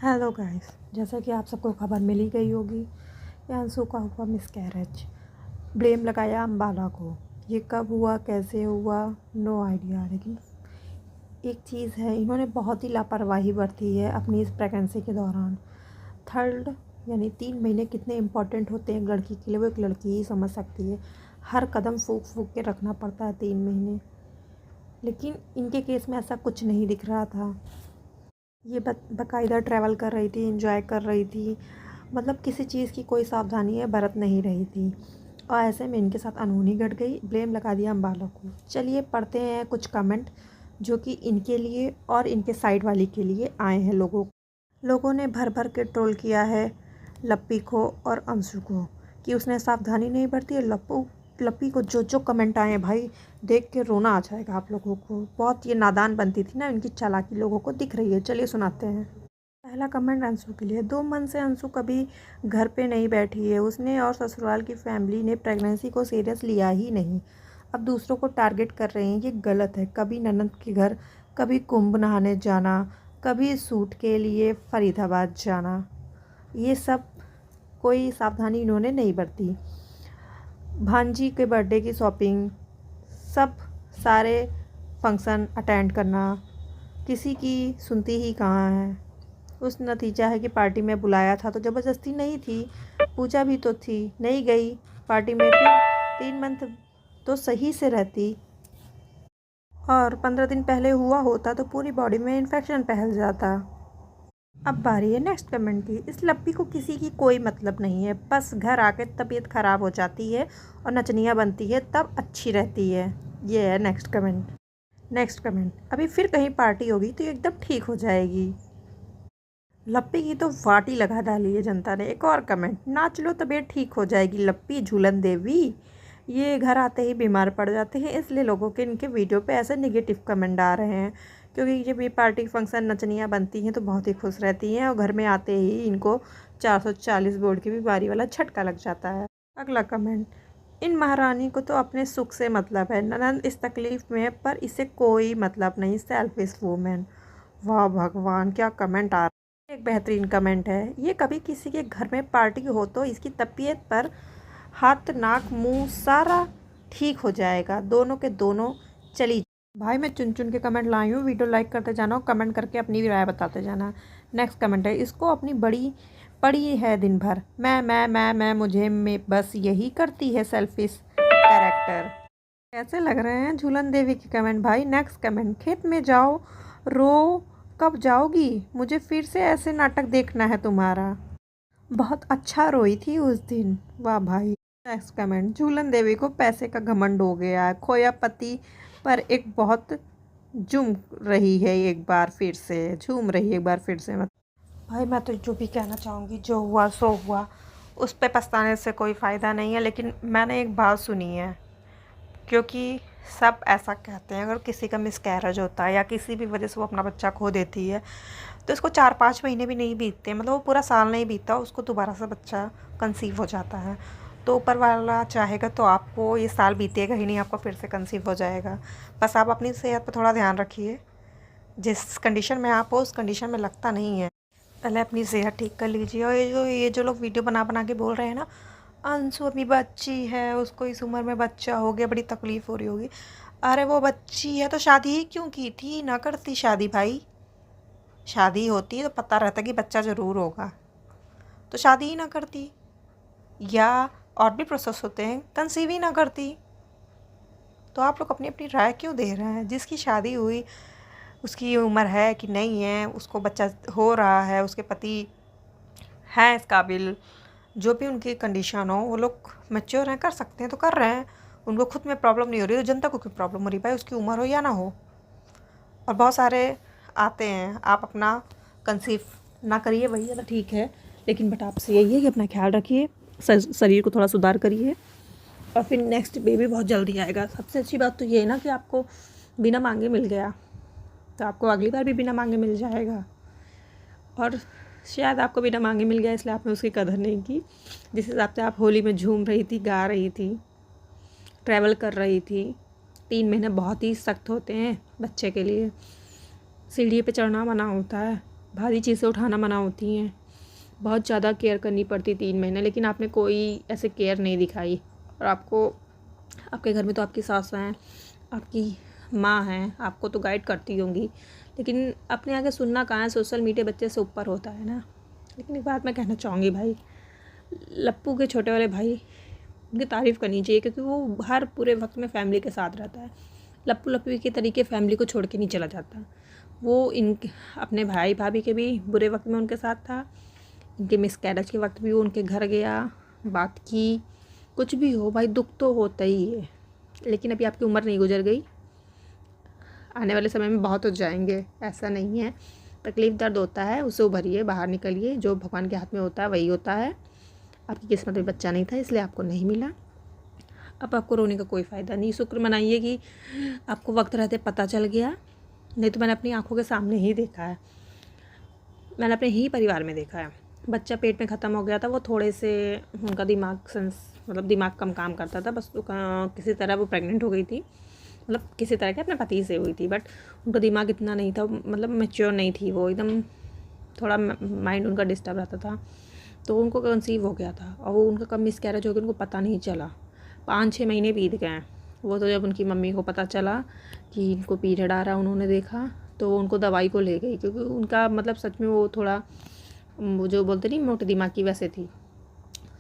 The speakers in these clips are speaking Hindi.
हेलो गाइस, जैसा कि आप सबको खबर मिल ही गई होगी कि अंशु का हुआ मिसकैरेज। ब्लेम लगाया अम्बाला को। ये कब हुआ, कैसे हुआ, नो आइडिया। लेकिन एक चीज़ है, इन्होंने बहुत ही लापरवाही बरती है अपनी इस प्रेगनेंसी के दौरान। थर्ड यानी 3 महीने कितने इम्पोर्टेंट होते हैं एक लड़की के लिए, वो एक लड़की ही समझ सकती है। हर कदम फूक फूक के रखना पड़ता है 3 महीने। लेकिन इनके केस में ऐसा कुछ नहीं दिख रहा था। ये बाकायदा ट्रैवल कर रही थी, एंजॉय कर रही थी, मतलब किसी चीज़ की कोई सावधानी है बरत नहीं रही थी। और ऐसे में इनके साथ अनहोनी घट गई, ब्लेम लगा दिया अम्बाला को। चलिए पढ़ते हैं कुछ कमेंट जो कि इनके लिए और इनके साइड वाली के लिए आए हैं। लोगों ने भर भर के ट्रोल किया है लप्पी को और अंशु को कि उसने सावधानी नहीं बरती है। लप्पी को जो कमेंट आए हैं भाई, देख के रोना आ जाएगा आप लोगों को। बहुत ये नादान बनती थी ना, इनकी चालाकी लोगों को दिख रही है। चलिए सुनाते हैं। पहला कमेंट अंशु के लिए। 2 मंथ से अंशु कभी घर पे नहीं बैठी है। उसने और ससुराल की फैमिली ने प्रेगनेंसी को सीरियस लिया ही नहीं। अब दूसरों को टारगेट कर रहे हैं, ये गलत है। कभी ननद के घर, कभी कुंभ नहाने जाना, कभी सूट के लिए फरीदाबाद जाना, ये सब कोई सावधानी इन्होंने नहीं बरती। भांजी के बर्थडे की शॉपिंग, सब सारे फंक्शन अटेंड करना, किसी की सुनती ही कहाँ है। उस नतीजा है कि पार्टी में बुलाया था तो ज़बरदस्ती नहीं थी, पूजा भी तो थी, नहीं गई पार्टी में। फिर 3 मंथ तो सही से रहती, और 15 दिन पहले हुआ होता तो पूरी बॉडी में इन्फेक्शन फैल जाता। अब बारी है नेक्स्ट कमेंट की। इस लप्पी को किसी की कोई मतलब नहीं है, बस घर आके तबीयत ख़राब हो जाती है और नचनिया बनती है, तब अच्छी रहती है। ये है नेक्स्ट कमेंट। अभी फिर कहीं पार्टी होगी तो एकदम ठीक हो जाएगी। लप्पी की तो वाटी लगा डाली है जनता ने। एक और कमेंट, नाच लो तबीयत ठीक हो जाएगी लप्पी झूलन देवी। ये घर आते ही बीमार पड़ जाते हैं, इसलिए लोगों के इनके वीडियो पे ऐसे नेगेटिव कमेंट आ रहे हैं। क्योंकि जब ये पार्टी फंक्शन नचनियाँ बनती हैं तो बहुत ही खुश रहती हैं, और घर में आते ही इनको 440 बोर्ड की बीमारी वाला झटका लग जाता है। अगला कमेंट, इन महारानी को तो अपने सुख से मतलब है, ननद इस तकलीफ में है पर इसे कोई मतलब नहीं, सेल्फिश वूमेन। वाह भगवान, क्या कमेंट आ रहा है। एक बेहतरीन कमेंट है ये, कभी किसी के घर में पार्टी हो तो इसकी तबीयत पर हाथ नाक मुंह सारा ठीक हो जाएगा, दोनों के दोनों चली। भाई मैं चुन चुन के कमेंट लाई हूँ, वीडियो लाइक करते जाना और कमेंट करके अपनी भी राय बताते जाना। नेक्स्ट कमेंट है, इसको अपनी बड़ी पड़ी है दिन भर, मैं मुझे में बस यही करती है, सेल्फिश कैरेक्टर। कैसे लग रहे हैं झूलन देवी के कमेंट भाई। नेक्स्ट कमेंट, खेत में जाओ रो, कब जाओगी, मुझे फिर से ऐसे नाटक देखना है तुम्हारा, बहुत अच्छा रोई थी उस दिन। वाह भाई। नेक्स्ट कमेंट, झूलन देवी को पैसे का घमंड हो गया है, खोया पति पर एक बहुत झूम रही है, एक बार फिर से झूम रही है एक बार फिर से। भाई मैं तो जो भी कहना चाहूँगी, जो हुआ सो हुआ, उस पर पछताने से कोई फ़ायदा नहीं है। लेकिन मैंने एक बात सुनी है, क्योंकि सब ऐसा कहते हैं अगर किसी का मिसकैरेज होता है या किसी भी वजह से वो अपना बच्चा खो देती है तो इसको 4-5 महीने भी नहीं बीतते, मतलब वो पूरा साल नहीं बीतता, उसको दोबारा से बच्चा कंसीव हो जाता है। तो ऊपर वाला चाहेगा तो आपको ये साल बीतेगा ही नहीं, आपको फिर से कंसीव हो जाएगा। बस आप अपनी सेहत पर थोड़ा ध्यान रखिए, जिस कंडीशन में आप हो उस कंडीशन में लगता नहीं है। पहले अपनी सेहत ठीक कर लीजिए। और ये जो लोग वीडियो बना बना के बोल रहे हैं ना, अंशु अभी बच्ची है, उसको इस उम्र में बच्चा हो गया, बड़ी तकलीफ़ हो रही होगी। अरे वो बच्ची है तो शादी ही क्यों की थी, ना करती शादी भाई। शादी होती तो पता रहता कि बच्चा ज़रूर होगा, तो शादी ही ना करती, या और भी प्रोसेस होते हैं, कंसीव ही ना करती। तो आप लोग अपनी अपनी राय क्यों दे रहे हैं। जिसकी शादी हुई, उसकी उम्र है कि नहीं है, उसको बच्चा हो रहा है, उसके पति हैं इस काबिल, जो भी उनकी कंडीशन हो, वो लोग मैच्योर हैं, कर सकते हैं तो कर रहे हैं। उनको खुद में प्रॉब्लम नहीं हो रही तो जनता को क्यों प्रॉब्लम हो रही भाई, उसकी उम्र हो या ना हो। और बहुत सारे आते हैं, आप अपना कंसीव ना करिए, वही ज़्यादा ठीक है। लेकिन बट आपसे यही है कि अपना ख्याल रखिए, शरीर को थोड़ा सुधार करिए, और फिर नेक्स्ट बेबी बहुत जल्दी आएगा। सबसे अच्छी बात तो ये है ना कि आपको बिना मांगे मिल गया, तो आपको अगली बार भी बिना मांगे मिल जाएगा। और शायद आपको बिना मांगे मिल गया इसलिए आपने उसकी कदर नहीं की। जिस हिसाब से आप होली में झूम रही थी, गा रही थी, ट्रैवल कर रही थी। 3 महीने बहुत ही सख्त होते हैं बच्चे के लिए, सीढ़ी पे चढ़ना मना होता है, भारी चीज़ें उठाना मना होती हैं, बहुत ज़्यादा केयर करनी पड़ती 3 महीने, लेकिन आपने कोई ऐसे केयर नहीं दिखाई। और आपको आपके घर में तो आपकी सास हैं, आपकी माँ हैं, आपको तो गाइड करती होंगी, लेकिन अपने आगे सुनना कहाँ है। सोशल मीडिया बच्चे से ऊपर होता है ना। लेकिन एक बात मैं कहना चाहूँगी भाई, लप्पू के छोटे वाले भाई, उनकी तारीफ़ करनी चाहिए, क्योंकि वो हर पूरे वक्त में फैमिली के साथ रहता है। लप्पू लप्पू के तरीके फैमिली को छोड़ के नहीं चला जाता। वो अपने भाई भाभी के भी बुरे वक्त में उनके साथ था, इनके मिसकैरेज के वक्त भी वो उनके घर गया, बात की। कुछ भी हो भाई, दुख तो होता ही है, लेकिन अभी आपकी उम्र नहीं गुजर गई, आने वाले समय में बहुत हो जाएंगे, ऐसा नहीं है। तकलीफ़ दर्द होता है, उसे उभरिए, बाहर निकलिए। जो भगवान के हाथ में होता है वही होता है। आपकी किस्मत में बच्चा नहीं था, इसलिए आपको नहीं मिला। अब आपको रोने का कोई फ़ायदा नहीं। शुक्र मनाइए कि आपको वक्त रहते पता चल गया, नहीं तो मैंने अपनी आँखों के सामने ही देखा है, मैंने अपने ही परिवार में देखा है। बच्चा पेट में ख़त्म हो गया था, वो थोड़े से उनका दिमाग कम काम करता था, बस किसी तरह वो प्रेग्नेंट हो गई थी, मतलब किसी तरह के अपने पति से हुई थी, बट उनका दिमाग इतना नहीं था, मतलब मैच्योर नहीं थी वो, एकदम थोड़ा माइंड उनका डिस्टर्ब रहता था। तो उनको कंसीव हो गया था, और वो उनका कब मिसकैरेज हो गया उनको पता नहीं चला। 5-6 महीने बीत गए। वो तो जब उनकी मम्मी को पता चला कि इनको पीरियड आ रहा, उन्होंने देखा तो वो उनको दवाई को ले गई, क्योंकि उनका मतलब सच में वो थोड़ा, वो जो बोलते नहीं, मोटे दिमाग की वैसे थी।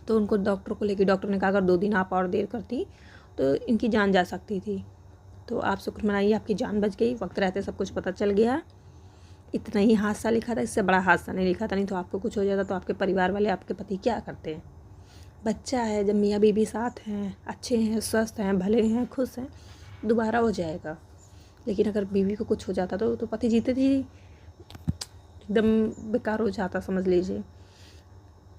तो उनको डॉक्टर को लेके, डॉक्टर ने कहा अगर 2 दिन आप और देर करती तो इनकी जान जा सकती थी। तो आप शुक्र मनाइए, आपकी जान बच गई, वक्त रहते सब कुछ पता चल गया। इतना ही हादसा लिखा था, इससे बड़ा हादसा नहीं लिखा था, नहीं तो आपको कुछ हो जाता तो आपके परिवार वाले, आपके पति क्या करते हैं। बच्चा है, जब मियाँ बीवी साथ हैं, अच्छे हैं, स्वस्थ हैं, भले हैं, खुश हैं, दोबारा हो जाएगा। लेकिन अगर बीवी को कुछ हो जाता तो पति जीते जी एकदम बेकार हो जाता, समझ लीजिए।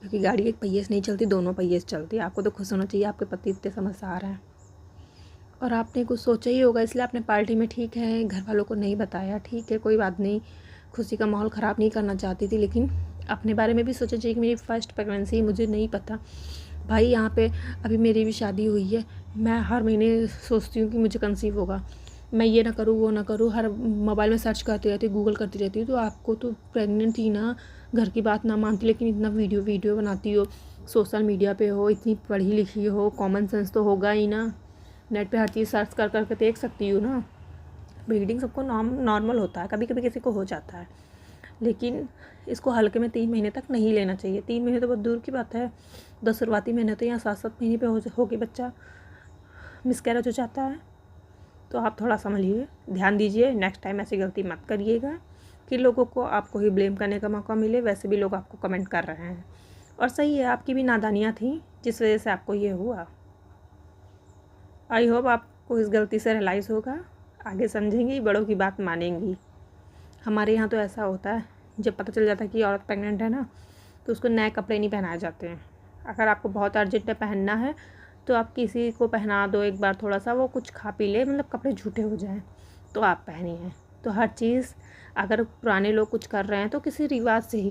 क्योंकि गाड़ी एक पहिए से नहीं चलती, दोनों पहिए से चलती है। आपको तो खुश होना चाहिए, आपके पति इतने समझदार हैं, और आपने कुछ सोचा ही होगा, इसलिए आपने पार्टी में, ठीक है, घर वालों को नहीं बताया, ठीक है, कोई बात नहीं, खुशी का माहौल ख़राब नहीं करना चाहती थी, लेकिन अपने बारे में भी सोचना चाहिए कि मेरी फर्स्ट प्रेगनेंसी, मुझे नहीं पता भाई। यहाँ पे अभी मेरी भी शादी हुई है, मैं हर महीने सोचती हूँ कि मुझे कंसीव होगा, मैं ये ना करूँ, वो ना करूँ, हर मोबाइल में सर्च करती रहती हूँ, गूगल करती रहती हूँ। तो आपको तो प्रेग्नेंट थी ना, घर की बात ना मानती, लेकिन इतना वीडियो बनाती हो, सोशल मीडिया पे हो, इतनी पढ़ी लिखी हो, कॉमन सेंस तो होगा ही ना। नेट पे हर चीज़ सर्च कर करके देख सकती हूँ ना। ब्लीडिंग सबको नॉर्मल होता है, कभी कभी किसी को हो जाता है, लेकिन इसको हल्के में 3 महीने तक नहीं लेना चाहिए। 3 महीने तो बहुत दूर की बात है, 10 शुरुआती महीने तो यहाँ 7-7 महीने पे हो के बच्चा मिसकैरेज हो जाता है। तो आप थोड़ा समझिए, ध्यान दीजिए, नेक्स्ट टाइम ऐसी गलती मत करिएगा कि लोगों को आपको ही ब्लेम करने का मौका मिले। वैसे भी लोग आपको कमेंट कर रहे हैं, और सही है, आपकी भी नादानियाँ थी जिस वजह से आपको ये हुआ। आई होप आपको इस गलती से रियलाइज़ होगा, आगे समझेंगी, बड़ों की बात मानेंगी। हमारे यहाँ तो ऐसा होता है, जब पता चल जाता है कि औरत प्रेग्नेंट है ना, तो उसको नए कपड़े नहीं पहनाए जाते हैं। अगर आपको बहुत अर्जेंट में पहनना है तो आप किसी को पहना दो एक बार, थोड़ा सा वो कुछ खा पी ले, मतलब कपड़े झूठे हो जाएं, तो आप पहनिए। तो हर चीज़, अगर पुराने लोग कुछ कर रहे हैं तो किसी रिवाज से ही